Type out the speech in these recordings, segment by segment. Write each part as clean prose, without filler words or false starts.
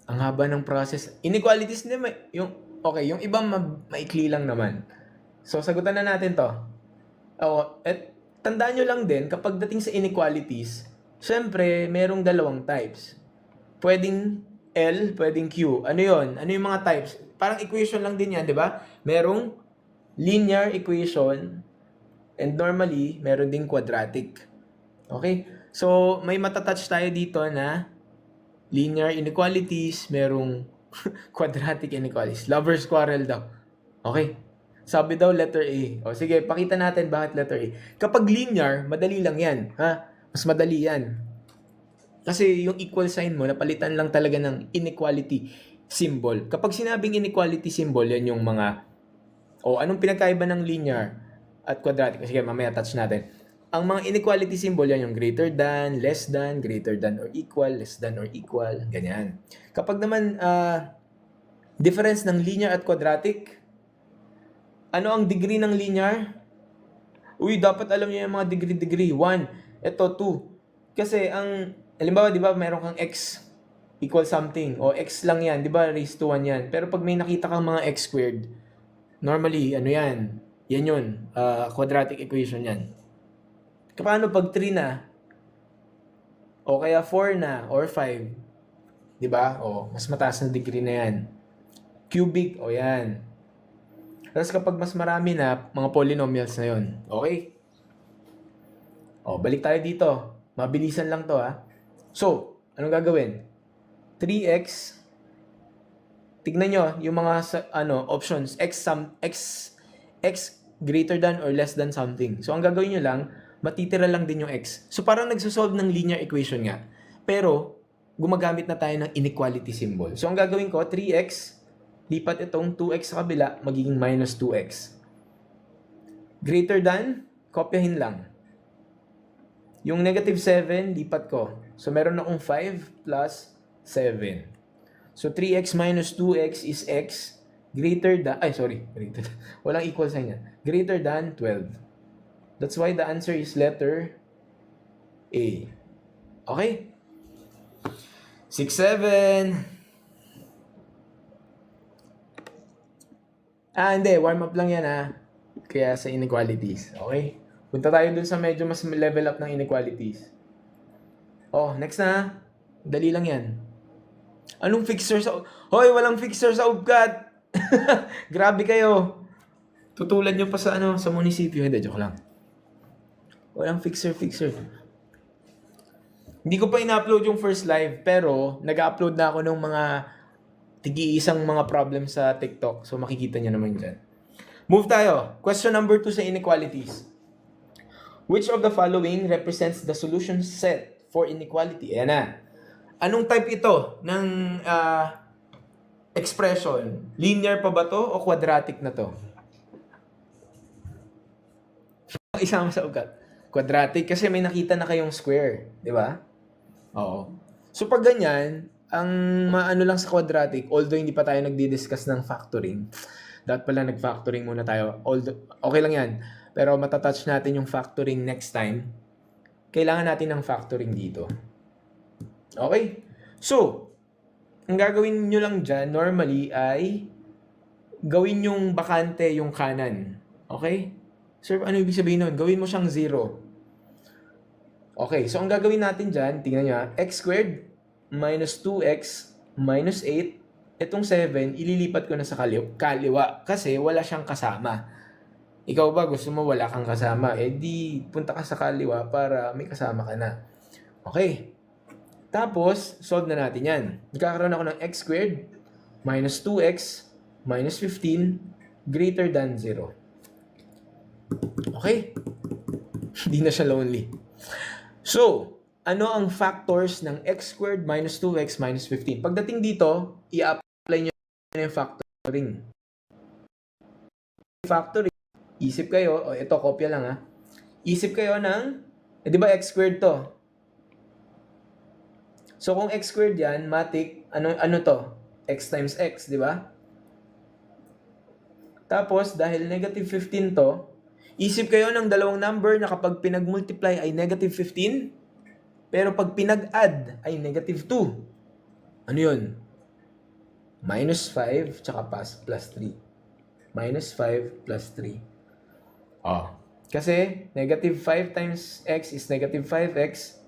Ang haba ng process. Inequalities din, okay, yung ibang maikli lang naman. So, sagutan na natin to. At tandaan nyo lang din, kapag dating sa inequalities, syempre, merong dalawang types. Pwedeng L, pwedeng Q. Ano yon? Ano yung mga types? Parang equation lang din yan, di ba? Merong linear equation, and normally, meron ding quadratic. Okay? So, may matatouch tayo dito na linear inequalities, merong quadratic inequalities. Lover's quarrel daw. Okay? Sabi daw letter A. O sige, pakita natin bakit letter A. Kapag linear, madali lang yan. Ha? Mas madali yan. Kasi yung equal sign mo, napalitan lang talaga ng inequality symbol. Kapag sinabing inequality symbol, yan yung mga, anong pinagkaiba ng linear at quadratic? Sige, mamaya touch natin. Ang mga inequality symbol yan yung greater than, greater than or equal, less than or equal, ganyan. Kapag naman difference ng linear at quadratic, ano ang degree ng linear? Uy, dapat alam niyo yung mga degree. 1, ito 2. Kasi ang, halimbawa, di ba, meron kang x equal something, o x lang yan, di ba, raised to 1 yan. Pero pag may nakita kang mga x squared, normally, ano yan? Yan yun, quadratic equation yan. Paano pag 3 na? O kaya 4 na, or 5? Di ba? O, mas mataas na degree na yan. Cubic, o yan. Tapos kapag mas marami na, mga polynomials na yon. Okay? O, balik tayo dito. Mabilisan lang to, ha. So, anong gagawin? 3x. Tignan nyo, yung mga options. X greater than or less than something. So, ang gagawin nyo lang, matitira lang din yung x. So, parang nagsosolve ng linear equation nga. Pero, gumagamit na tayo ng inequality symbol. So, ang gagawin ko, 3x, lipat itong 2x sa kabila, magiging minus 2x. Greater than, kopyahin lang. Yung negative 7, lipat ko. So, meron akong 5 plus 7. So, 3x minus 2x is x greater than, greater than, walang equal sign yan. Greater than 12. That's why the answer is letter A. Okay? 6, 7. Hindi. Warm up lang yan, Kaya sa inequalities. Okay? Punta tayo dun sa medyo mas level up ng inequalities. Next na. Dali lang yan. Anong fixture sa... Hoy, walang fixture sa UGCAT! Grabe kayo. Tutulan nyo pa sa sa munisipyo. Hindi, joke lang. Walang fixture. Hindi ko pa ina-upload yung first live, pero nag-upload na ako ng mga tigi-isang mga problem sa TikTok. So, makikita nyo naman dyan. Move tayo. Question number 2 sa inequalities. Which of the following represents the solution set for inequality? Ayan na. Anong type ito ng expression? Linear pa ba to o quadratic na to? Isama sa ugat. Quadratic kasi may nakita na kayong square, di ba? Oo. So pag ganyan, ang maano lang sa quadratic, although hindi pa tayo nagdi-discuss ng factoring, dapat pala nag-factoring muna tayo. Although, okay lang yan. Pero matatouch natin yung factoring next time. Kailangan natin ng factoring dito. Okay? So, ang gagawin nyo lang dyan, normally, ay gawin yung bakante yung kanan. Okay? Sir, ano ibig sabihin nun? Gawin mo siyang 0. Okay, so ang gagawin natin dyan, tingnan nyo, x squared minus 2x minus 8. Itong 7, ililipat ko na sa kaliwa kasi wala siyang kasama. Ikaw ba gusto mo wala kang kasama? Di punta ka sa kaliwa para may kasama ka na. Okay. Tapos, solve na natin yan. Nagkakaroon ako ng x squared minus 2x minus 15 greater than 0. Okay? Hindi na siya lonely. So, ano ang factors ng x squared minus 2x minus 15? Pagdating dito, i-apply nyo yung factoring. Factoring, isip kayo, ito, kopya lang Isip kayo ng, di ba x squared to? So, kung x squared yan, matik, ano to? X times x, di ba? Tapos, dahil negative 15 to, isip kayo ng dalawang number na kapag pinag-multiply ay negative 15, pero pag pinag-add ay negative 2. Ano yun? minus 5, tsaka plus 3. Minus 5 plus 3. Oh. Kasi, negative 5 times x is negative 5x.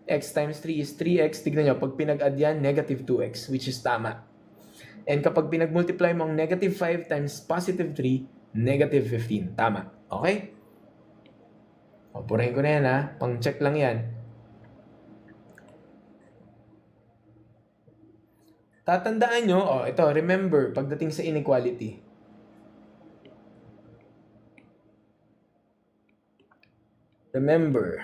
X times 3 is 3x. Tignan nyo, pag pinag-add yan, negative 2x, which is tama. And kapag pinag-multiply mo ang negative 5 times positive 3, negative 15. Tama. Okay? O, purahin ko na yan ha. Pang-check lang yan. Tatandaan nyo, ito, remember, pagdating sa inequality. Remember,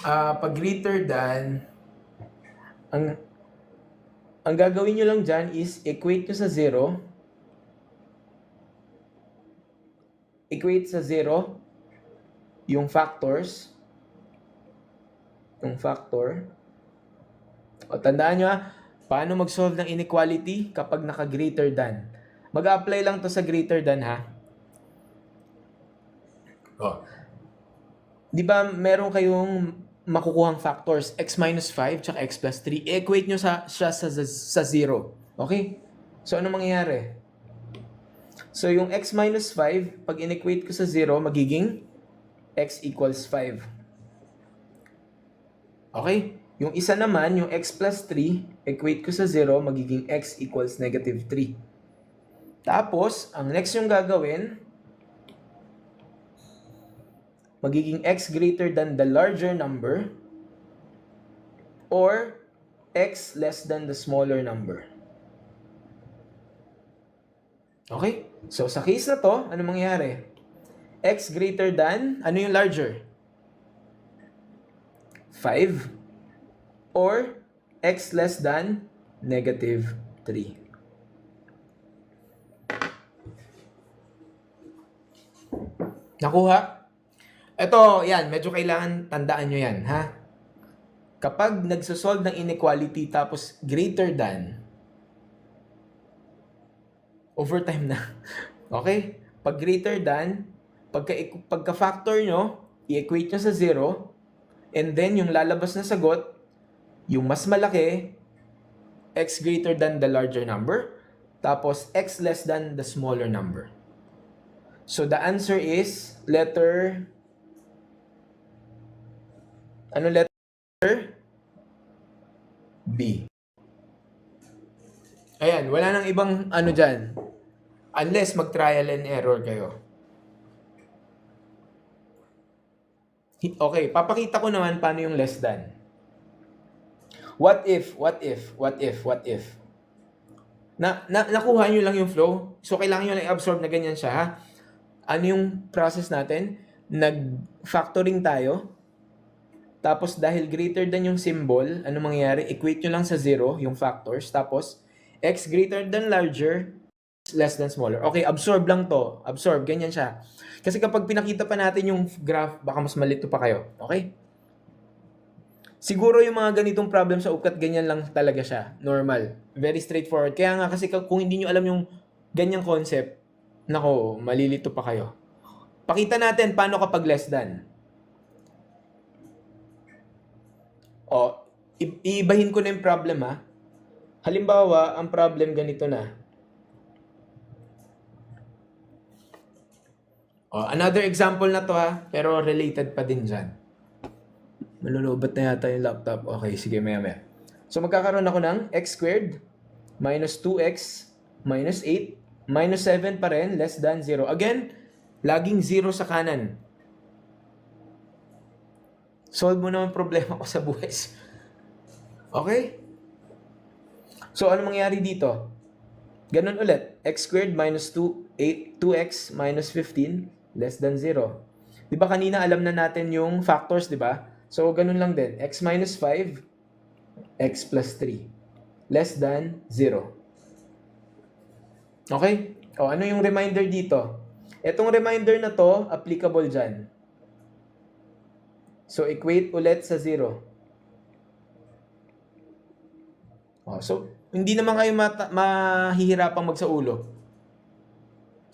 pag greater than, ang gagawin nyo lang dyan is equate nyo sa 0. Equate sa 0 yung factors. Yung factor. O, tandaan nyo paano mag-solve ng inequality kapag naka-greater than. Mag-apply lang to sa greater than ha. O. Di ba meron kayong makukuhang factors x minus 5 tsaka x plus 3. I-equate nyo siya sa 0. Okay? So, ano mangyayari? So, yung x minus 5, pag in-equate ko sa 0, magiging x equals 5. Okay? Yung isa naman, yung x plus 3, equate ko sa 0, magiging x equals negative 3. Tapos, ang next yung gagawin, magiging x greater than the larger number or x less than the smaller number. Okay? So, sa case na to, ano mangyayari? X greater than, ano yung larger? 5 or x less than negative 3. Nakuha? Ito, yan, medyo kailangan tandaan nyo yan, ha? Kapag nagsosolve ng inequality tapos greater than, overtime na. Okay? Pag greater than, pagka-factor nyo, i-equate nyo sa 0, and then yung lalabas na sagot, yung mas malaki, x greater than the larger number, tapos x less than the smaller number. So the answer is letter, ano letter? B. Ayan, wala nang ibang ano dyan. Unless mag-trial and error kayo. Okay, papakita ko naman paano yung less than. What if? Nakuha nyo lang yung flow. So, kailangan nyo lang i-absorb na ganyan siya, ha? Ano yung process natin? Nag-factoring tayo. Tapos, dahil greater than yung symbol, ano mangyayari? Equate nyo lang sa 0, yung factors. Tapos, x greater than larger, less than smaller. Okay, absorb lang to. Absorb, ganyan siya. Kasi kapag pinakita pa natin yung graph, baka mas malito pa kayo. Okay? Siguro yung mga ganitong problem sa UCAT, ganyan lang talaga siya. Normal. Very straightforward. Kaya nga kasi kung hindi nyo alam yung ganyang concept, nako, malilito pa kayo. Pakita natin paano kapag less than. O, iibahin ko na yung problem ha. Halimbawa, ang problem ganito na. O, another example na to ha, pero related pa din dyan. Malulubat na yata yung laptop. Okay, sige, maya. So, magkakaroon ako ng x squared minus 2x minus 8 minus 7 pa rin, less than 0. Again, laging 0 sa kanan. Solve mo naman problema ko sa buhay. Okay? So, ano mangyayari dito? Ganun ulit. X squared minus 2x minus 15 less than 0. Di ba kanina alam na natin yung factors, di ba? So, ganun lang din. X minus 5, x plus 3. Less than 0. Okay? O, ano yung reminder dito? Etong reminder na to, applicable dyan. So, equate ulit sa 0. O, so, hindi naman kayo mahihirapang magsaulo.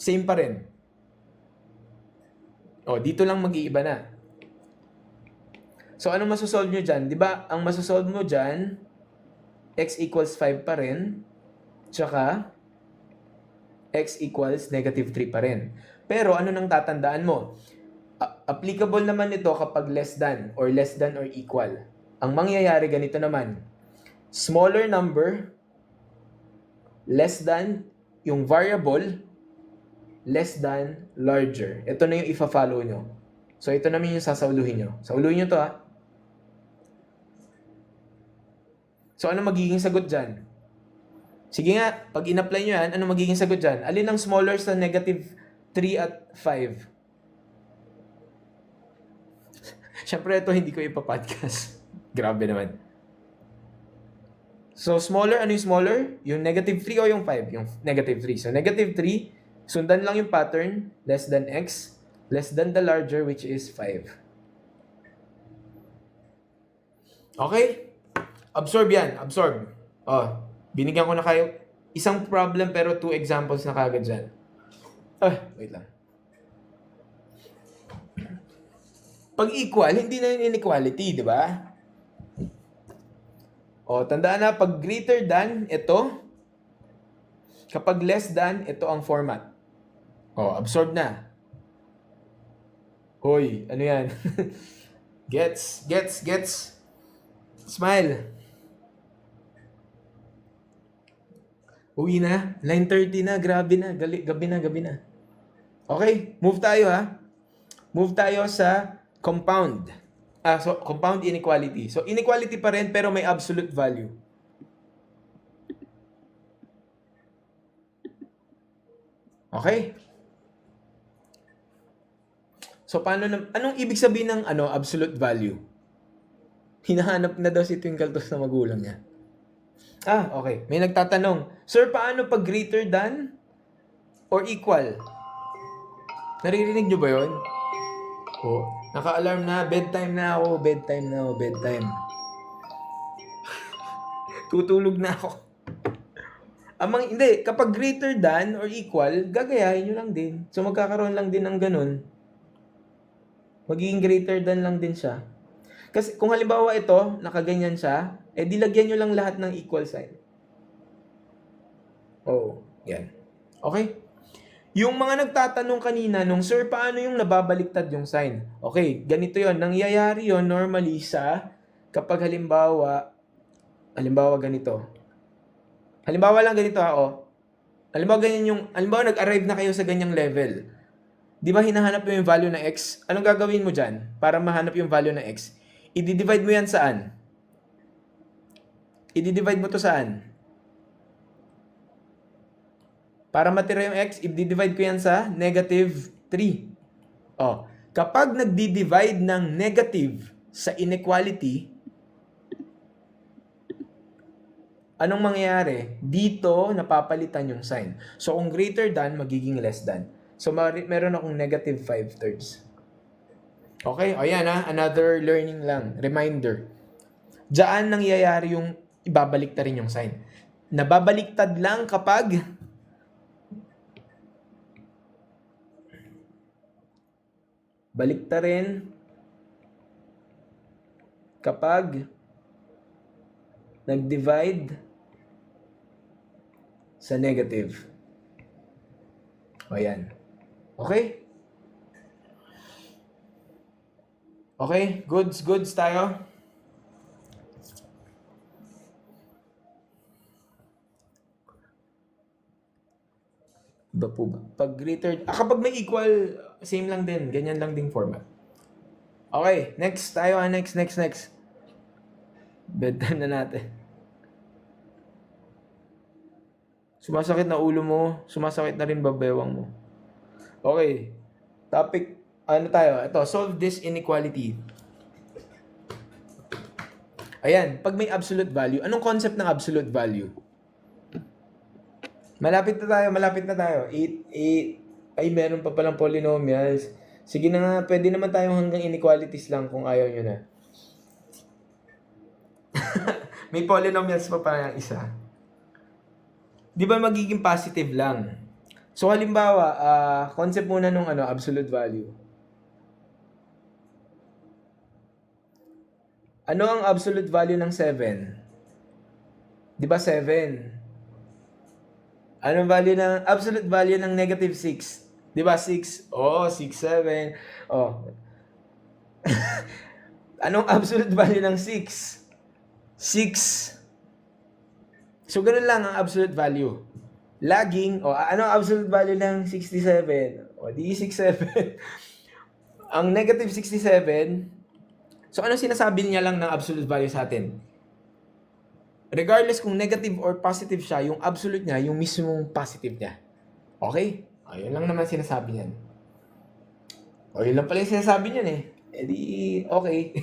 Same pa rin. O, dito lang mag-iiba na. So, anong masosolve nyo dyan? Di ba, ang masosolve mo dyan, x equals 5 pa rin, tsaka x equals negative 3 pa rin. Pero, ano nang tatandaan mo? Applicable naman ito kapag less than or equal. Ang mangyayari ganito naman, smaller number, less than yung variable, less than larger. Ito na yung ifa-follow nyo. So, ito naman yung sasauluhin nyo. Sauluhin nyo to ha. So, ano magiging sagot dyan? Sige nga, pag in-apply nyo yan, ano magiging sagot dyan? Alin ang smaller sa negative 3 at 5? Siyempre, ito hindi ko ipapodcast. Grabe naman. So, smaller, ano yung smaller? Yung negative 3 o yung 5? Yung negative 3. So, negative 3, sundan lang yung pattern, less than x, less than the larger, which is 5. Okay? Absorb yan. Absorb. Oh, binigyan ko na kayo isang problem pero 2 examples na kagad dyan. Wait lang. Pag equal, hindi na yung inequality, di ba? O, tandaan na, pag greater than, ito. Kapag less than, ito ang format. O, absorb na. Hoy, ano yan? Gets. Smile. Uwi na. 9:30 na. Grabe na. Gabi na. Okay, move tayo ha. Move tayo sa compound. So compound inequality. So inequality pa rin pero may absolute value. Okay? So anong ibig sabihin ng absolute value? Hinahanap na daw si Twinkle Toes na magulang niya. Okay. May nagtatanong, Sir, paano pag greater than or equal? Naririnig nyo ba yun? Naka-alarm na. Bedtime na ako. Bedtime. Tutulog na ako. Hindi. Kapag greater than or equal, gagayahin nyo lang din. So, magkakaroon lang din ng ganun. Magiging greater than lang din siya. Kasi kung halimbawa ito, nakaganyan siya, dilagyan nyo lang lahat ng equal sign. Yan. Okay? Yung mga nagtatanong kanina nung, Sir, paano yung nababaliktad yung sign? Okay, ganito yon. Nangyayari yon normally sa kapag halimbawa ganito. Halimbawa lang ganito Halimbawa nag-arrive na kayo sa ganyang level. Di ba hinahanap mo yung value ng x? Anong gagawin mo dyan para mahanap yung value ng x? I-divide mo yan saan? I-divide mo to saan? Para matira yung x, i-divide ko yan sa negative 3. Kapag nagdi-divide ng negative sa inequality, anong mangyayari? Dito, napapalitan yung sign. So, kung greater than, magiging less than. So, meron akong negative 5/3. Okay? Yan another learning lang. Reminder. Diyan nangyayari yung ibabaliktad rin yung sign. Nababaliktad lang kapag baliktarin kapag nag-divide sa negative. Yan. Okay? Okay? Goods tayo? Iba po ba? Pag greater, kapag may equal, same lang din. Ganyan lang din format. Okay, next tayo. Next. Bedtime na natin. Sumasakit na ulo mo. Sumasakit na rin babewang mo. Okay. Topic, tayo? Ito, solve this inequality. Ayan, pag may absolute value, anong concept ng absolute value? Malapit na tayo. 8. Ay, meron pa palang polynomials. Sige na nga, pwede naman tayong hanggang inequalities lang kung ayaw nyo na. May polynomials pa pala yung isa. Di ba magiging positive lang? So, halimbawa, concept muna nung absolute value. Ano ang absolute value ng 7? Di ba 7? Anong value ng absolute value ng negative 6? Di ba 6? Oh, 6, 7. Oh. Anong absolute value ng 6? 6. So, ganun lang ang absolute value. Laging, ano ang absolute value ng 67? O, di 67. Ang negative 67, so ano sinasabi niya lang ng absolute value sa atin? Regardless kung negative or positive siya, yung absolute niya, yung mismong positive niya. Okay? Ayun lang naman sinasabi niyan. O, yun lang pala yung sinasabi niyan eh. E di, okay.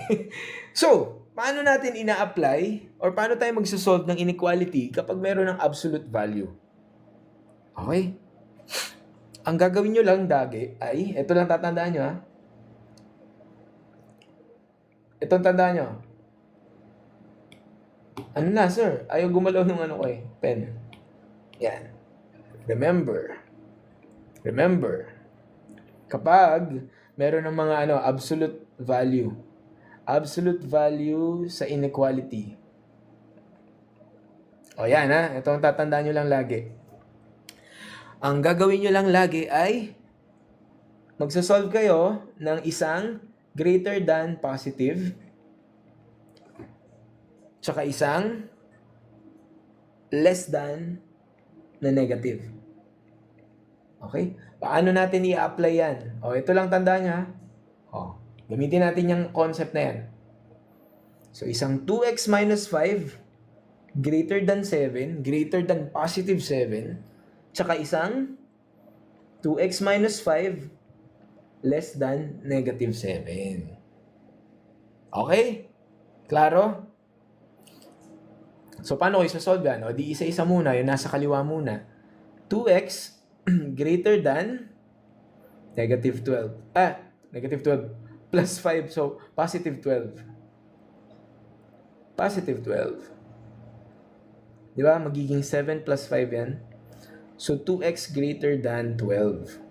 So, paano natin ina-apply or paano tayo magsosolve ng inequality kapag meron ng absolute value? Okay? Ang gagawin nyo lang dagi ay, ito lang tatandaan nyo ha. Itong tandaan nyo. Ano na sir? Ayaw gumalaw nung ano ko eh. Pen. Yan. Remember. Kapag meron ng mga absolute value. Absolute value sa inequality. O yan ha. Ito ang tatandaan nyo lang lagi. Ang gagawin nyo lang lagi ay magsasolve kayo ng isang greater than positive tsaka isang less than na negative. Okay? Paano natin i-apply yan? O, ito lang tandaan nyo ha. O, gamitin natin yung concept na yan. So, isang 2x minus 5 greater than 7, greater than positive 7, tsaka isang 2x minus 5 less than negative 7. Okay? Klaro? So, paano ko isa-solve yan? O, di isa-isa muna. Yung nasa kaliwa muna. 2x greater than negative 12. Negative 12 plus 5. So, positive 12. Positive 12. Di ba? Magiging 7 plus 5 yan. So, 2x greater than 12.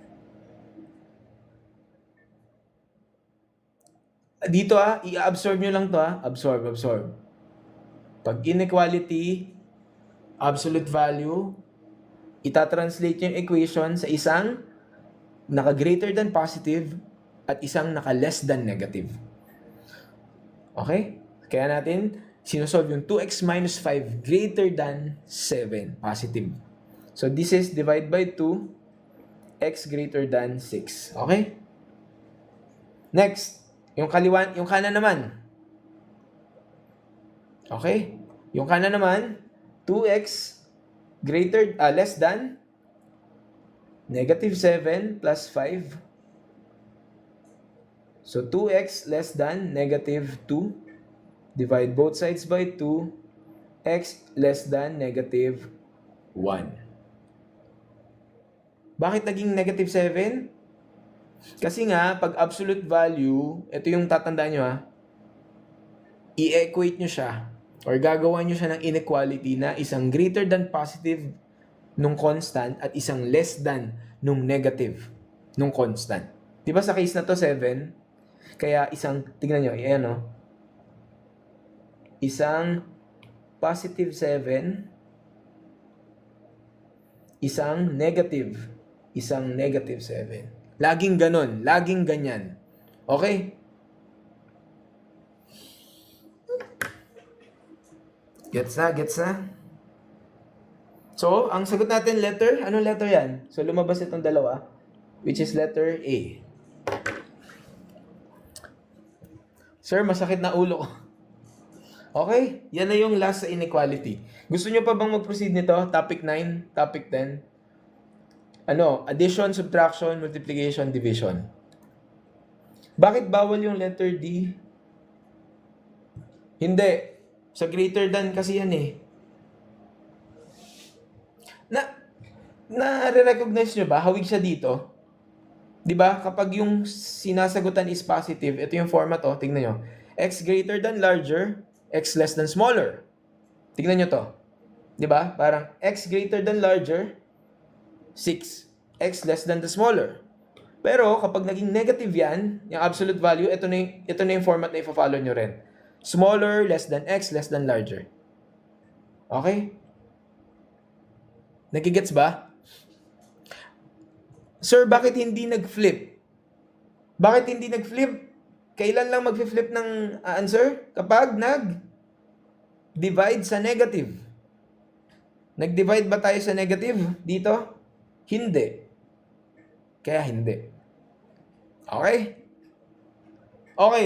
Dito i-absorb nyo lang to Absorb. Pag inequality, absolute value, itatranslate yung equation sa isang naka-greater than positive at isang naka-less than negative. Okay? Kaya natin sinosolve yung 2x minus 5 greater than 7, positive. So, this is divide by 2, x greater than 6. Okay? Next, yung kanan naman. Okay? Yung kanan naman, 2x less than negative 7 plus 5. So, 2x less than negative 2. Divide both sides by 2. X less than negative 1. Bakit naging negative 7? Kasi nga, pag absolute value, ito yung tatandaan nyo i-equate nyo siya or gagawa nyo siya ng inequality na isang greater than positive nung constant at isang less than nung negative nung constant. Diba sa case na to 7? Kaya tignan nyo, ayan isang positive 7, isang negative 7. Laging ganon. Laging ganyan. Okay? Gets na? So, ang sagot natin letter, anong letter yan? So, lumabas itong dalawa, which is letter A. Sir, masakit na ulo ko. Okay? Yan na yung last sa inequality. Gusto nyo pa bang mag-proceed nito? Topic 9, topic 10? Addition, subtraction, multiplication, division. Bakit bawal yung letter D? Hindi. Sa greater than kasi yan eh. Na-recognize nyo ba? Hawig siya dito. Diba? Kapag yung sinasagutan is positive, ito yung format tingnan nyo. X greater than larger, X less than smaller. Tingnan nyo to. Diba? Parang X greater than larger, 6. X less than the smaller. Pero kapag naging negative yan, yung absolute value, ito na yung format na ipa-follow nyo rin. Smaller, less than x, less than larger. Okay? Nagigets ba? Sir, bakit hindi nag-flip? Bakit hindi nag-flip? Kailan lang mag-flip ng answer? Kapag nag-divide sa negative. Nag-divide ba tayo sa negative dito? Hindi. Kaya hindi. Okay? Okay.